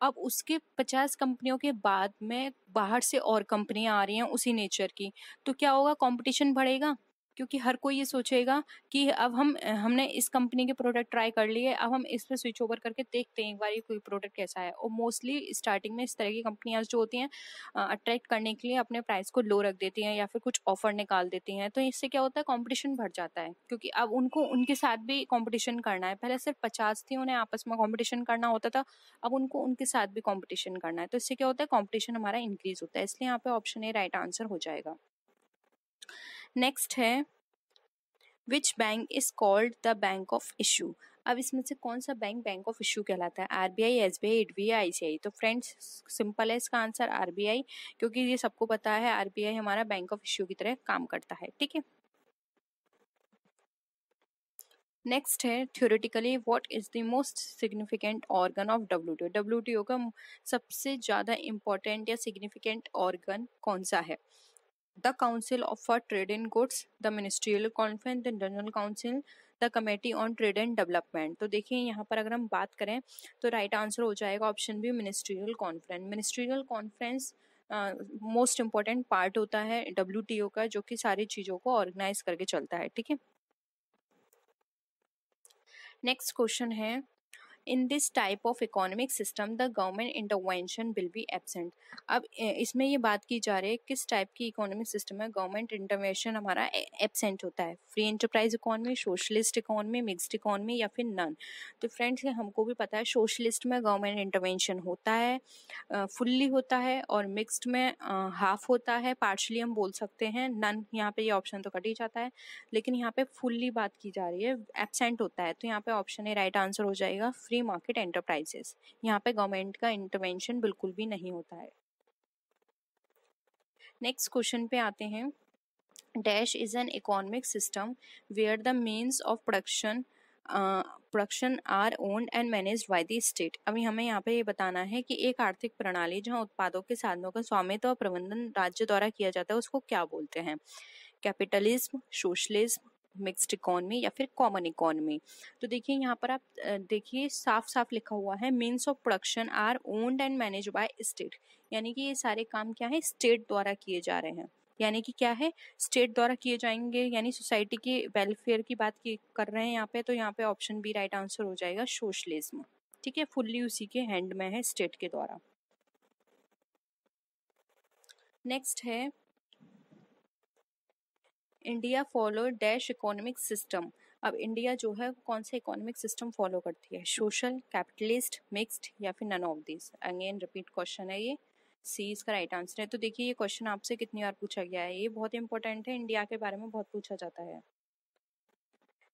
A: अब उसके 50 कंपनियों के बाद में बाहर से और कंपनियां आ रही हैं उसी नेचर की, तो क्या होगा? कंपटीशन बढ़ेगा, क्योंकि हर कोई ये सोचेगा कि अब हमने इस कंपनी के प्रोडक्ट ट्राई कर लिए, अब हम इस पे स्विच ओवर करके देखते हैं एक बार ये कोई प्रोडक्ट कैसा है। और मोस्टली स्टार्टिंग में इस तरह की कंपनियां जो होती हैं अट्रैक्ट करने के लिए अपने प्राइस को लो रख देती हैं या फिर कुछ ऑफर निकाल देती हैं। तो इससे क्या होता है? कंपटीशन बढ़ जाता है, क्योंकि अब उनको उनके साथ भी कंपटीशन करना है। पहले सिर्फ 50 थी, उन्हें आपस में कंपटीशन करना होता था, अब उनको उनके साथ भी कंपटीशन करना है। तो इससे क्या होता है? कंपटीशन हमारा इंक्रीज होता है, इसलिए यहाँ पे ऑप्शन ए राइट आंसर हो जाएगा। नेक्स्ट है which bank is called the bank of issue. अब इसमें से कौन सा बैंक बैंक ऑफ इश्यू कहलाता है? RBI, SBI, IDBI, ICI. तो फ्रेंड्स सिंपल है इसका आंसर आरबीआई, क्योंकि ये सबको पता है आरबीआई हमारा बैंक ऑफ इश्यू की तरह काम करता है। ठीक है, नेक्स्ट है theoretically what is the most significant organ of WTO. WTO का सबसे ज्यादा इंपॉर्टेंट या सिग्निफिकेंट ऑर्गन कौन सा है? The council for trade in goods, the ministerial conference, the general council, the committee on trade and development. तो देखिए यहाँ पर अगर हम बात करें तो राइट आंसर हो जाएगा option B, ministerial conference. Ministerial conference most important part होता है डब्ल्यूटीओ का, जो कि सारी चीजों को ऑर्गेनाइज करके चलता है। ठीक है, नेक्स्ट क्वेश्चन है in this type of economic system the government intervention will be absent. अब इसमें ये बात की जा रही है किस टाइप की इकोनॉमिक सिस्टम है गवर्नमेंट इंटरवेंशन हमारा एब्सेंट होता है? Free enterprise economy, socialist economy, mixed economy या फिर नन। तो फ्रेंड्स हमको भी पता है सोशलिस्ट में गवर्नमेंट इंटरवेंशन होता है, फुल्ली होता है, और मिक्स्ड में हाफ होता है, पार्शली हम बोल सकते हैं। नन यहाँ पे ये ऑप्शन तो कट ही जाता है, लेकिन यहाँ पे फुल्ली बात की जा रही है, एब्सेंट होता है। तो यहाँ पे ऑप्शन ए राइट आंसर हो जाएगा, फ्री मार्केट एंटरप्राइजेस। यहाँ पे गवर्नमेंट का इंटरवेंशन बिल्कुल भी नहीं होता है। नेक्स्ट क्वेश्चन पे आते हैं, dash is an economic system where the means of production are owned and managed by the state. अभी हमें यहाँ पे ये बताना है कि एक आर्थिक प्रणाली जहाँ उत्पादों के साधनों का स्वामित्व और प्रबंधन राज्य द्वारा किया जाता है उसको क्या बोलते हैं? कैपिटलिज्म, सोशलिज्म, मिक्स्ड इकोनॉमी या फिर कॉमन इकोनॉमी। तो देखिए यहाँ पर आप देखिए साफ साफ लिखा हुआ है means of production are owned and manage by state, यानी कि ये सारे काम क्या है, स्टेट द्वारा किए जा रहे हैं। यानी कि क्या है, स्टेट द्वारा किए जाएंगे, यानी सोसाइटी के वेलफेयर की बात कर रहे हैं यहाँ पे। तो यहाँ पे ऑप्शन बी राइट आंसर हो जाएगा, सोशलिज्म। ठीक है, फुल्ली उसी के हैंड में है, स्टेट के द्वारा। नेक्स्ट है India follow dash economic system. अब इंडिया जो है कौन सा इकोनॉमिक सिस्टम फॉलो करती है? सोशल, कैपिटलिस्ट, मिक्स्ड या फिर none of this. Again repeat question है ये, सी इसका राइट आंसर है। तो देखिए ये क्वेश्चन आपसे कितनी बार पूछा गया है, ये बहुत इंपॉर्टेंट है, इंडिया के बारे में बहुत पूछा जाता है।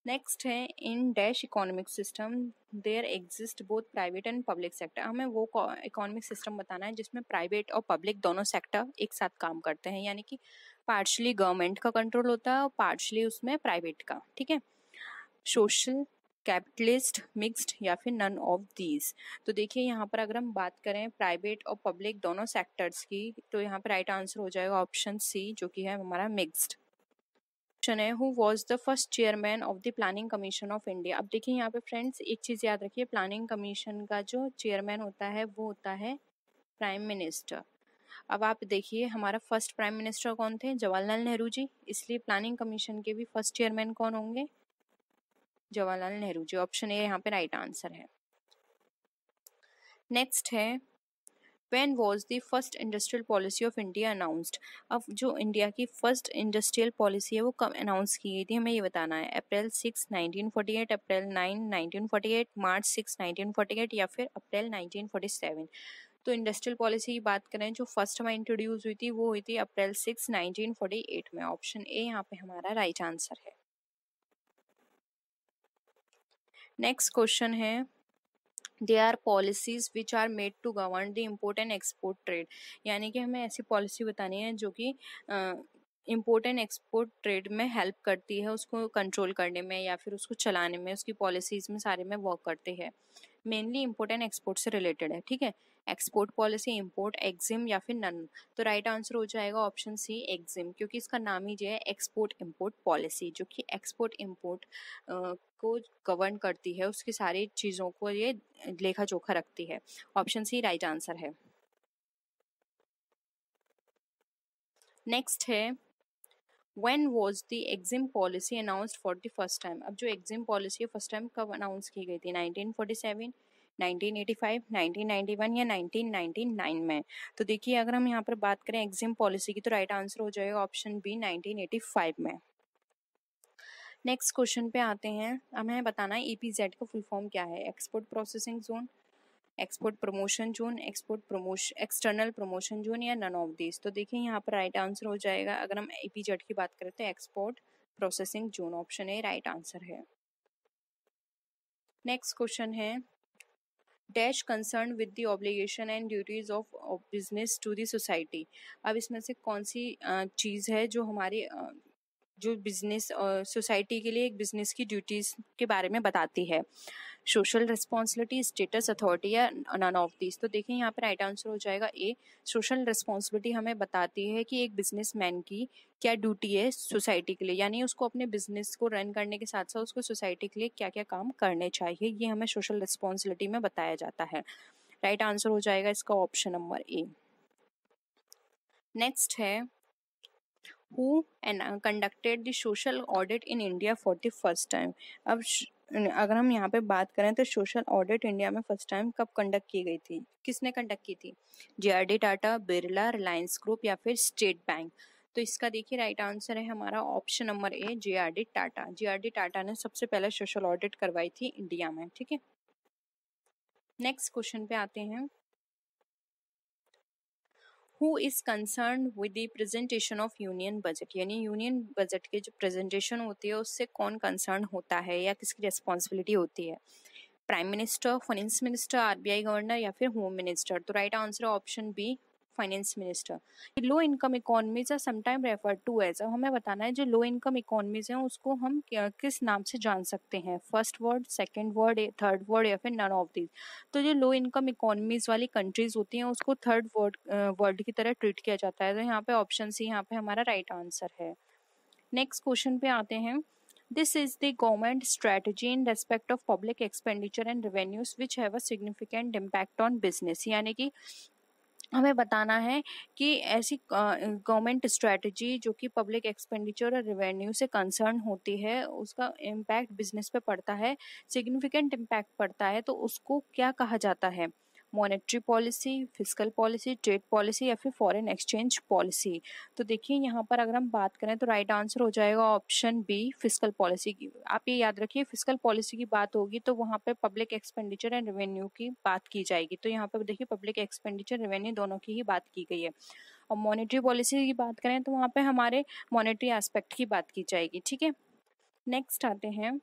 A: नेक्स्ट है in dash economic system there exist both private and public sector. हमें वो इकोनॉमिक सिस्टम बताना है जिसमें प्राइवेट और पब्लिक दोनों सेक्टर एक साथ काम करते हैं, यानी कि पार्शली गवर्नमेंट का कंट्रोल होता है और पार्शली उसमें प्राइवेट का। ठीक है, सोशल, कैपिटलिस्ट, मिक्स्ड या फिर नन ऑफ दीज। तो देखिए यहाँ पर अगर हम बात करें प्राइवेट और पब्लिक दोनों सेक्टर्स की, तो यहाँ पर राइट आंसर हो जाएगा ऑप्शन सी, जो कि है हमारा मिक्स्ड। क्वेश्चन है who was the first chairman of the planning commission of India. अब देखिए यहाँ पे फ्रेंड्स एक चीज याद रखिए, प्लानिंग कमीशन का जो चेयरमैन होता है वो होता है प्राइम मिनिस्टर। अब आप देखिए हमारा फर्स्ट प्राइम मिनिस्टर कौन थे? जवाहरलाल नेहरू जी, इसलिए प्लानिंग कमीशन के भी फर्स्ट चेयरमैन कौन होंगे? जवाहरलाल नेहरू जी। ऑप्शन ए यहाँ पे राइट आंसर है। नेक्स्ट है When was the first industrial policy of India announced? अब जो इंडिया की फर्स्ट इंडस्ट्रियल पॉलिसी है वो कब अनाउंस की गई थी, हमें ये बताना है। अप्रैल 6, 1948, अप्रैल 9, 1948, मार्च 6, 1948 या फिर अप्रैल 1947। तो इंडस्ट्रियल पॉलिसी की बात करें जो फर्स्ट में इंट्रोड्यूस हुई थी वो हुई थी अप्रैल 6, 1948 में। ऑप्शन ए यहाँ पे हमारा राइट आंसर है। नेक्स्ट क्वेश्चन है they are policies which are made to govern the import and export trade. यानी कि हमें ऐसी पॉलिसी बतानी है जो कि इम्पोर्ट एंड एक्सपोर्ट ट्रेड में हेल्प करती है, उसको कंट्रोल करने में या फिर उसको चलाने में, उसकी पॉलिसीज में सारे में वर्क करते हैं। मेनली इम्पोर्ट एंड एक्सपोर्ट से रिलेटेड है। ठीक है, एक्सपोर्ट पॉलिसी, इम्पोर्ट, एक्जिम या फिर नन। तो राइट आंसर हो जाएगा ऑप्शन सी, एक्जिम, क्योंकि इसका नाम ही जो है एक्सपोर्ट इम्पोर्ट पॉलिसी, जो कि एक्सपोर्ट इम्पोर्ट को गवर्न करती है, उसकी सारी चीज़ों को ये लेखा जोखा रखती है। ऑप्शन सी राइट आंसर है। नेक्स्ट है When was the EXIM policy announced for the first time? अब जो EXIM पॉलिसी है फर्स्ट टाइम कब अनाउंस की गई थी? 1947, 1985, 1991 या 1999 में। तो देखिए अगर हम यहाँ पर बात करें EXIM पॉलिसी की तो राइट आंसर हो जाएगा ऑप्शन बी, 1985 में। नेक्स्ट क्वेश्चन पे आते हैं, हमें बताना है EPZ का फुल फॉर्म क्या है? Export processing zone, export promotion zone, external promotion zone या नन ऑफ दिस। तो देखिए यहाँ पर राइट आंसर हो जाएगा, अगर हम EPZ की बात करें तो export processing zone. Option A right answer है। नेक्स्ट क्वेश्चन है dash concern with the obligation and duties of business to the society. अब इसमें से कौन सी चीज़ है जो हमारी जो बिजनेस सोसाइटी के लिए एक बिजनेस की ड्यूटीज के बारे में बताती है। सोशल रिस्पॉन्सिबिलिटी, स्टेटस, अथॉरिटी या नन ऑफ दिस। तो देखिए यहाँ पे राइट आंसर हो जाएगा ए। सोशल रिस्पॉन्सिबिलिटी हमें बताती है कि एक बिजनेसमैन की क्या ड्यूटी है सोसाइटी के लिए, यानी उसको अपने बिजनेस को रन करने के साथ साथ उसको सोसाइटी के लिए क्या क्या काम करने चाहिए, ये हमें सोशल रिस्पॉन्सिबिलिटी में बताया जाता है। राइट आंसर हो जाएगा इसका ऑप्शन नंबर ए। नेक्स्ट है who and conducted the social audit in India for the first time। अब अगर हम यहाँ पे बात करें तो सोशल ऑडिट इंडिया में फर्स्ट टाइम कब कंडक्ट की गई थी, किसने कंडक्ट की थी? जेआरडी टाटा, बिरला, रिलायंस ग्रुप या फिर स्टेट बैंक। तो इसका देखिए राइट आंसर है हमारा option number A, JRD Tata. JRD Tata ने सबसे पहले सोशल ऑडिट करवाई थी इंडिया में। ठीक है, नेक्स्ट क्वेश्चन पे आते हैं। Who is concern with the presentation of union budget, यानी यूनियन बजट के जो प्रेजेंटेशन होती है उससे कौन कंसर्न होता है या किसकी रिस्पॉन्सिबिलिटी होती है? Prime minister, finance minister, RBI governor या फिर होम मिनिस्टर। तो right answer option B, finance minister. Low income economies are sometime refer to as, हमें बताना है जो लो इनकम इकोनॉमीज हैं उसको हम किस नाम से जान सकते हैं? First word, second word, third word या फिर नन ऑफ दीज। तो जो लो इनकम इकोनॉमीज वाली कंट्रीज होती हैं उसको थर्ड वर्ड की तरह ट्रीट किया जाता है। तो यहाँ पे ऑप्शन सी यहाँ पे हमारा राइट आंसर है। नेक्स्ट क्वेश्चन पे आते हैं। This is the government strategy in respect of public expenditure and revenues which have a significant impact on business। यानी कि हमें बताना है कि ऐसी गवर्नमेंट स्ट्रेटजी जो कि पब्लिक एक्सपेंडिचर और रेवेन्यू से कंसर्न होती है उसका इम्पैक्ट बिजनेस पे पड़ता है, सिग्निफिकेंट इम्पैक्ट पड़ता है, तो उसको क्या कहा जाता है? Monetary policy, fiscal policy, trade policy या फिर फॉरेन एक्सचेंज पॉलिसी। तो देखिए यहाँ पर अगर हम बात करें तो राइट आंसर हो जाएगा ऑप्शन बी, फिस्कल पॉलिसी की। आप ये याद रखिए फिस्कल पॉलिसी की बात होगी तो वहाँ पे पब्लिक एक्सपेंडिचर एंड रेवेन्यू की बात की जाएगी। तो यहाँ पर देखिए पब्लिक एक्सपेंडिचर रेवेन्यू दोनों की ही बात की गई है। और मॉनेटरी पॉलिसी की बात करें तो वहाँ पे हमारे मॉनेटरी एस्पेक्ट की बात की जाएगी। ठीक है, नेक्स्ट आते हैं।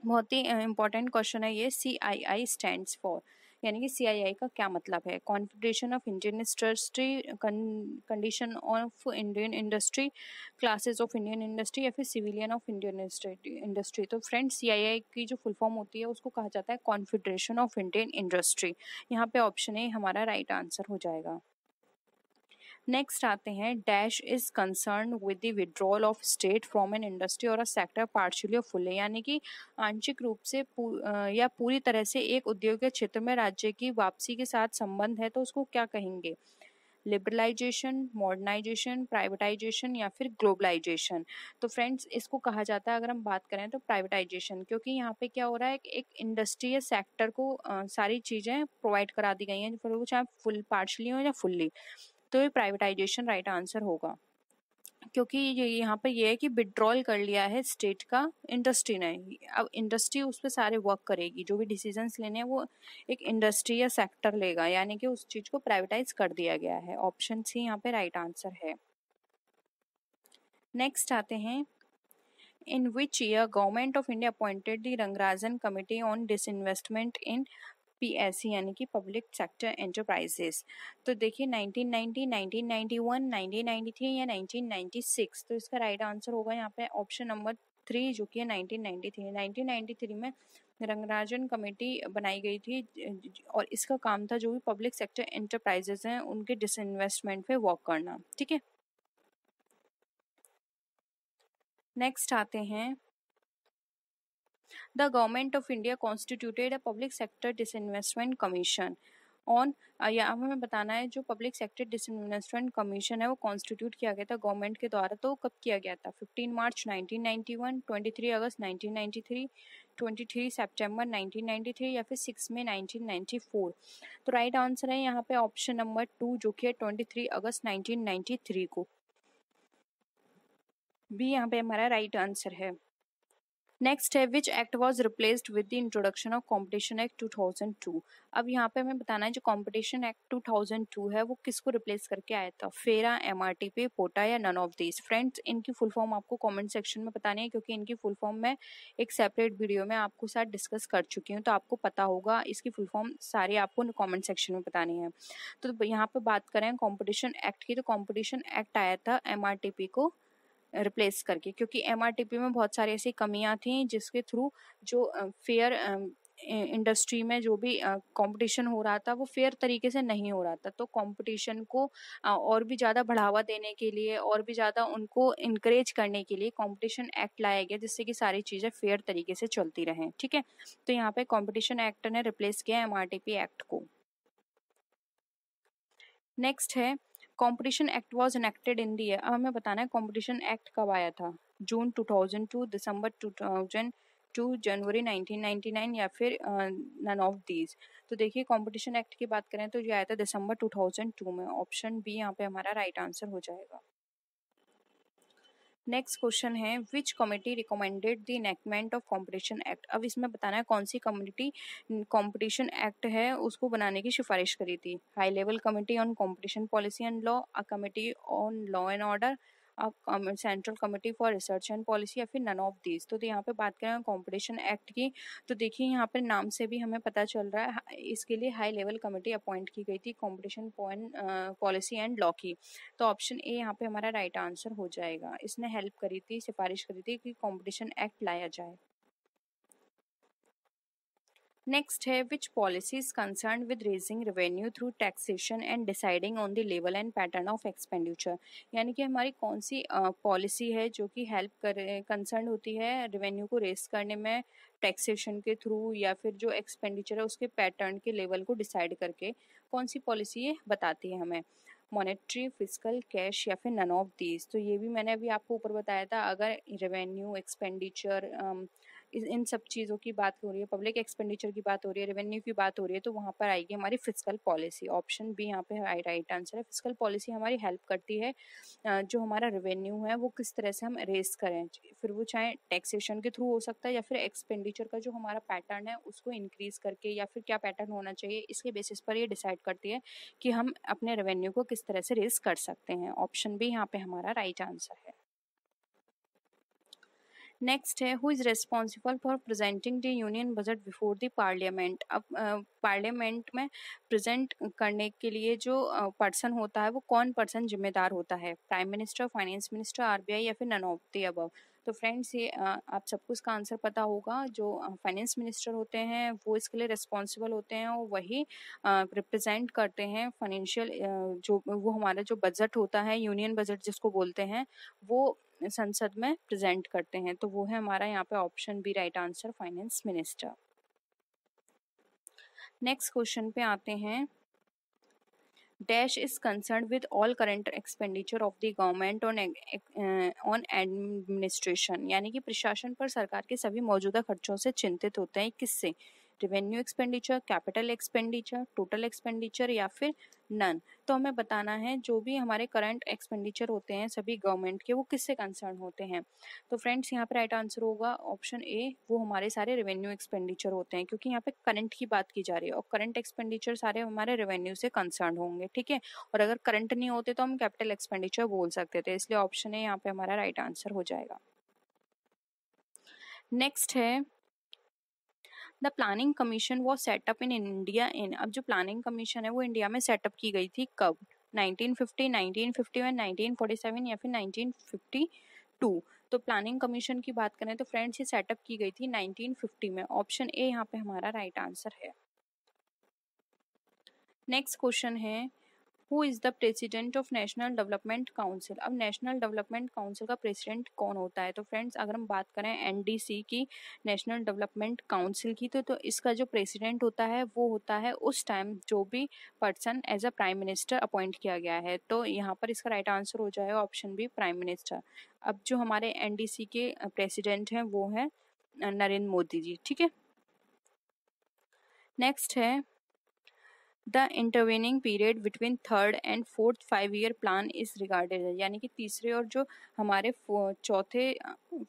A: बहुत ही इंपॉर्टेंट क्वेश्चन है ये। CII स्टैंड्स फॉर, यानी कि CII का क्या मतलब है? Confederation of Indian industry, condition of Indian industry, classes of Indian industry या फिर सिविलियन ऑफ इंडियन इंडस्ट्री। तो फ्रेंड्स CII की जो फुल फॉर्म होती है उसको कहा जाता है कॉन्फेडरेशन ऑफ इंडियन इंडस्ट्री। यहाँ पे ऑप्शन ए हमारा राइट आंसर हो जाएगा। नेक्स्ट आते हैं। Dash is concern with the withdrawal of state from an industry और अ सेक्टर पार्शियली और फुल्ली, यानी कि आंशिक रूप से या पूरी तरह से एक उद्योग के क्षेत्र में राज्य की वापसी के साथ संबंध है, तो उसको क्या कहेंगे? लिबरलाइजेशन, मॉडर्नाइजेशन, प्राइवेटाइजेशन या फिर ग्लोबलाइजेशन। तो फ्रेंड्स इसको कहा जाता है, अगर हम बात करें तो प्राइवेटाइजेशन, क्योंकि यहाँ पे क्या हो रहा है एक इंडस्ट्री या सेक्टर को सारी चीज़ें प्रोवाइड करा दी गई हैं, फिर वो चाहे फुल पार्शली हो या फुल्ली। तो ये प्राइवेटाइजेशन राइट आंसर होगा, क्योंकि ये यहाँ पर ये है कि विड्रॉल कर लिया है स्टेट का इंडस्ट्री ने। अब इंडस्ट्री उस पर सारे वर्क करेगी, जो भी डिसीजंस लेने हैं वो एक इंडस्ट्री या सेक्टर लेगा, यानी कि उस चीज को प्राइवेटाइज कर दिया गया है। ऑप्शन सी यहाँ पे राइट आंसर है। नेक्स्ट आते हैं। In which year government of India appointed the Rangarajan committee on disinvestment in PSE, यानी कि पब्लिक सेक्टर एंटरप्राइजेस। तो देखिए 1990, 1991, 1993 या 1996। तो इसका राइट आंसर होगा यहाँ पे ऑप्शन नंबर 3 जो कि है 1993। 1993 में रंगराजन कमेटी बनाई गई थी और इसका काम था जो भी पब्लिक सेक्टर एंटरप्राइजेस हैं उनके डिसइन्वेस्टमेंट पे वर्क करना। ठीक है, नेक्स्ट आते हैं। The Government of India constituted a public sector disinvestment commission on, या हमें बताना है जो पब्लिक सेक्टर डिसइन्वेस्टमेंट कमीशन है वो कॉन्स्टिट्यूट किया गया था गवर्नमेंट के द्वारा, तो कब किया गया था? 15 मार्च 1991, 23 अगस्त 1993, 23 सितंबर 1993 या फिर 6 मई 1994। तो राइट आंसर है यहाँ पे ऑप्शन नंबर 2 जो कि है 23 अगस्त 1993 को। भी यहाँ पे हमारा राइट आंसर है। नेक्स्ट है which act was replaced with the introduction of competition act 2002। अब यहाँ पे हमें बताना है जो कॉम्पिटिशन एक्ट 2002 है वो किसको रिप्लेस करके आया था, फेरा, एमआरटीपी, पोटा या नन ऑफ दीज। फ्रेंड्स इनकी फुल फॉर्म आपको कमेंट सेक्शन में बतानी है क्योंकि इनकी फुल फॉर्म मैं एक सेपरेट वीडियो में आपको साथ डिस्कस कर चुकी हूँ, तो आपको पता होगा। इसकी फुल फॉर्म सारी आपको कॉमेंट सेक्शन में बतानी है। तो यहाँ पे बात करें कॉम्पिटिशन एक्ट की, तो कॉम्पिटिशन एक्ट आया था एमआरटीपी को रिप्लेस करके, क्योंकि एमआरटीपी में बहुत सारी ऐसी कमियां थी जिसके थ्रू जो फेयर इंडस्ट्री में जो भी कंपटीशन हो रहा था वो फेयर तरीके से नहीं हो रहा था। तो कंपटीशन को और भी ज़्यादा बढ़ावा देने के लिए और भी ज़्यादा उनको इनकरेज करने के लिए कंपटीशन एक्ट लाया गया जिससे कि सारी चीज़ें फेयर तरीके से चलती रहें। ठीक है, तो यहाँ पे कंपटीशन एक्ट ने रिप्लेस किया एमआरटीपी एक्ट को। नेक्स्ट है competition act was enacted in the year. अब हमें बताना है कंपटीशन एक्ट कब आया था, जून 2002, दिसंबर 2002, जनवरी 1999 या फिर नन ऑफ दीज। तो देखिए कंपटीशन एक्ट की बात करें तो ये आया था दिसंबर 2002 में। ऑप्शन बी यहाँ पे हमारा राइट आंसर हो जाएगा। नेक्स्ट क्वेश्चन है विच committee recommended the enactment of competition act. अब इसमें बताना है कौन सी कमेटी कॉम्पिटिशन एक्ट है उसको बनाने की सिफारिश करी थी। High level committee on competition policy and law, a committee on law and order, central committee for research and policy या फिर नन ऑफ दीज। तो यहाँ पे बात करें कॉम्पिटिशन एक्ट की, तो देखिए यहाँ पे नाम से भी हमें पता चल रहा है इसके लिए हाई लेवल कमेटी अपॉइंट की गई थी कॉम्पिटिशन पॉलिसी एंड लॉ की। तो ऑप्शन ए यहाँ पे हमारा राइट आंसर हो जाएगा। इसने हेल्प करी थी, सिफारिश करी थी कि कॉम्पिटिशन एक्ट लाया जाए। नेक्स्ट है विच policy is concern with raising revenue through taxation and deciding on the level and pattern of expenditure. यानी कि हमारी कौन सी पॉलिसी है जो कि हेल्प कर कंसर्न होती है रेवेन्यू को रेज करने में टैक्सेशन के थ्रू या फिर जो एक्सपेंडिचर है उसके पैटर्न के लेवल को डिसाइड करके कौन सी पॉलिसी ये बताती है हमें, मॉनेटरी, फिजिकल, कैश या फिर नन ऑफ दीज। तो ये भी मैंने अभी आपको ऊपर बताया था, अगर रेवेन्यू एक्सपेंडिचर इन सब चीज़ों की बात हो रही है, पब्लिक एक्सपेंडिचर की बात हो रही है, रेवेन्यू की बात हो रही है, तो वहाँ पर आएगी हमारी फिजिकल पॉलिसी। ऑप्शन बी यहाँ पे राइट आंसर है। फिजिकल पॉलिसी हमारी हेल्प करती है जो हमारा रेवेन्यू है वो किस तरह से हम रेस करें, फिर वो चाहे टैक्सेशन के थ्रू हो सकता है या फिर एक्सपेंडिचर का जो हमारा पैटर्न है उसको इंक्रीज करके या फिर क्या पैटर्न होना चाहिए इसके बेसिस पर ये डिसाइड करती है कि हम अपने रेवेन्यू को किस तरह से रेस कर सकते हैं। ऑप्शन बी यहाँ पे हमारा राइट आंसर है। नेक्स्ट है who is responsible for presenting the union budget before the parliament. अब पार्लियामेंट में प्रेजेंट करने के लिए जो पर्सन होता है वो कौन पर्सन जिम्मेदार होता है, prime minister, finance minister, RBI या फिर नन ऑफ द अबव। तो फ्रेंड्स ये आप सबको इसका आंसर पता होगा। जो फाइनेंस मिनिस्टर होते हैं वो इसके लिए रिस्पॉन्सिबल होते हैं और वही रिप्रेजेंट करते हैं फाइनेंशियल जो वो हमारा जो बजट होता है यूनियन बजट जिसको बोलते हैं वो संसद में प्रेजेंट करते हैं। तो वो है हमारा यहाँ पे option B right answer, finance minister. Next question पे आते हैं dash is concern with all current expenditure of the government on administration. यानी कि प्रशासन पर सरकार के सभी मौजूदा खर्चों से चिंतित होते हैं, किससे, revenue expenditure, capital expenditure, total expenditure या फिर नन। तो हमें बताना है जो भी हमारे करंट एक्सपेंडिचर होते हैं सभी गवर्नमेंट के वो किससे कंसर्न होते हैं। तो फ्रेंड्स यहाँ पे राइट आंसर होगा ऑप्शन ए, वो हमारे सारे रेवेन्यू एक्सपेंडिचर होते हैं क्योंकि यहाँ पे करंट की बात की जा रही है और करंट एक्सपेंडिचर सारे हमारे रेवेन्यू से कंसर्न होंगे। ठीक है, और अगर करंट नहीं होते तो हम कैपिटल एक्सपेंडिचर बोल सकते थे, इसलिए ऑप्शन ए यहाँ पे हमारा राइट आंसर हो जाएगा। नेक्स्ट है the planning commission was setup in India in. अब जो प्लानिंग कमीशन है वो इंडिया में सेटअप की गई थी कब, 1950, 1951, 1947 या फिर 1952। तो प्लानिंग कमीशन की बात करें तो फ्रेंड्स ये सेटअप की गई थी 1950 में। ऑप्शन ए यहाँ पे हमारा राइट आंसर है। नेक्स्ट क्वेश्चन है who is the president of national development council. अब नेशनल डेवलपमेंट काउंसिल का प्रेसिडेंट कौन होता है। तो फ्रेंड्स अगर हम बात करें एनडीसी की, नेशनल डेवलपमेंट काउंसिल की, तो इसका जो प्रेसिडेंट होता है वो होता है उस टाइम जो भी person as a prime minister appoint किया गया है। तो यहाँ पर इसका राइट आंसर हो जाएगा ऑप्शन बी, प्राइम मिनिस्टर। अब जो हमारे एनडीसी के प्रेसिडेंट हैं वो है नरेंद्र मोदी जी। ठीक है, नेक्स्ट है the intervening period between third and fourth 5 year plan is regarded है, यानी कि तीसरे और जो हमारे चौथे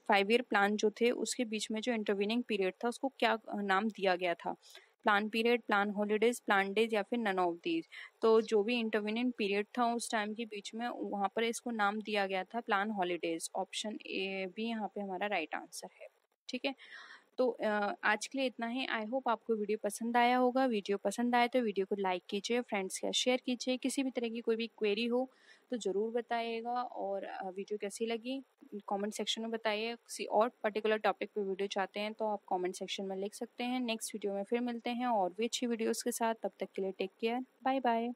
A: 5 ईयर प्लान जो थे उसके बीच में जो इंटरवेनिंग पीरियड था उसको क्या नाम दिया गया था? Plan period, plan holidays, plan days या फिर नन ऑफ दीज। तो जो भी इंटरवेनिंग पीरियड था उस टाइम के बीच में वहाँ पर इसको नाम दिया गया था प्लान हॉलीडेज। ऑप्शन ए भी यहाँ पे हमारा राइट आंसर है। ठीक है, तो आज के लिए इतना ही। आई होप आपको वीडियो पसंद आया होगा। वीडियो पसंद आए तो वीडियो को लाइक कीजिए, फ्रेंड्स के साथ शेयर कीजिए। किसी भी तरह की कोई भी क्वेरी हो तो ज़रूर बताइएगा, और वीडियो कैसी लगी कमेंट सेक्शन में बताइए। किसी और पर्टिकुलर टॉपिक पे वीडियो चाहते हैं तो आप कमेंट सेक्शन में लिख सकते हैं। नेक्स्ट वीडियो में फिर मिलते हैं और भी अच्छी वीडियोज़ के साथ। तब तक के लिए टेक केयर, बाय बाय।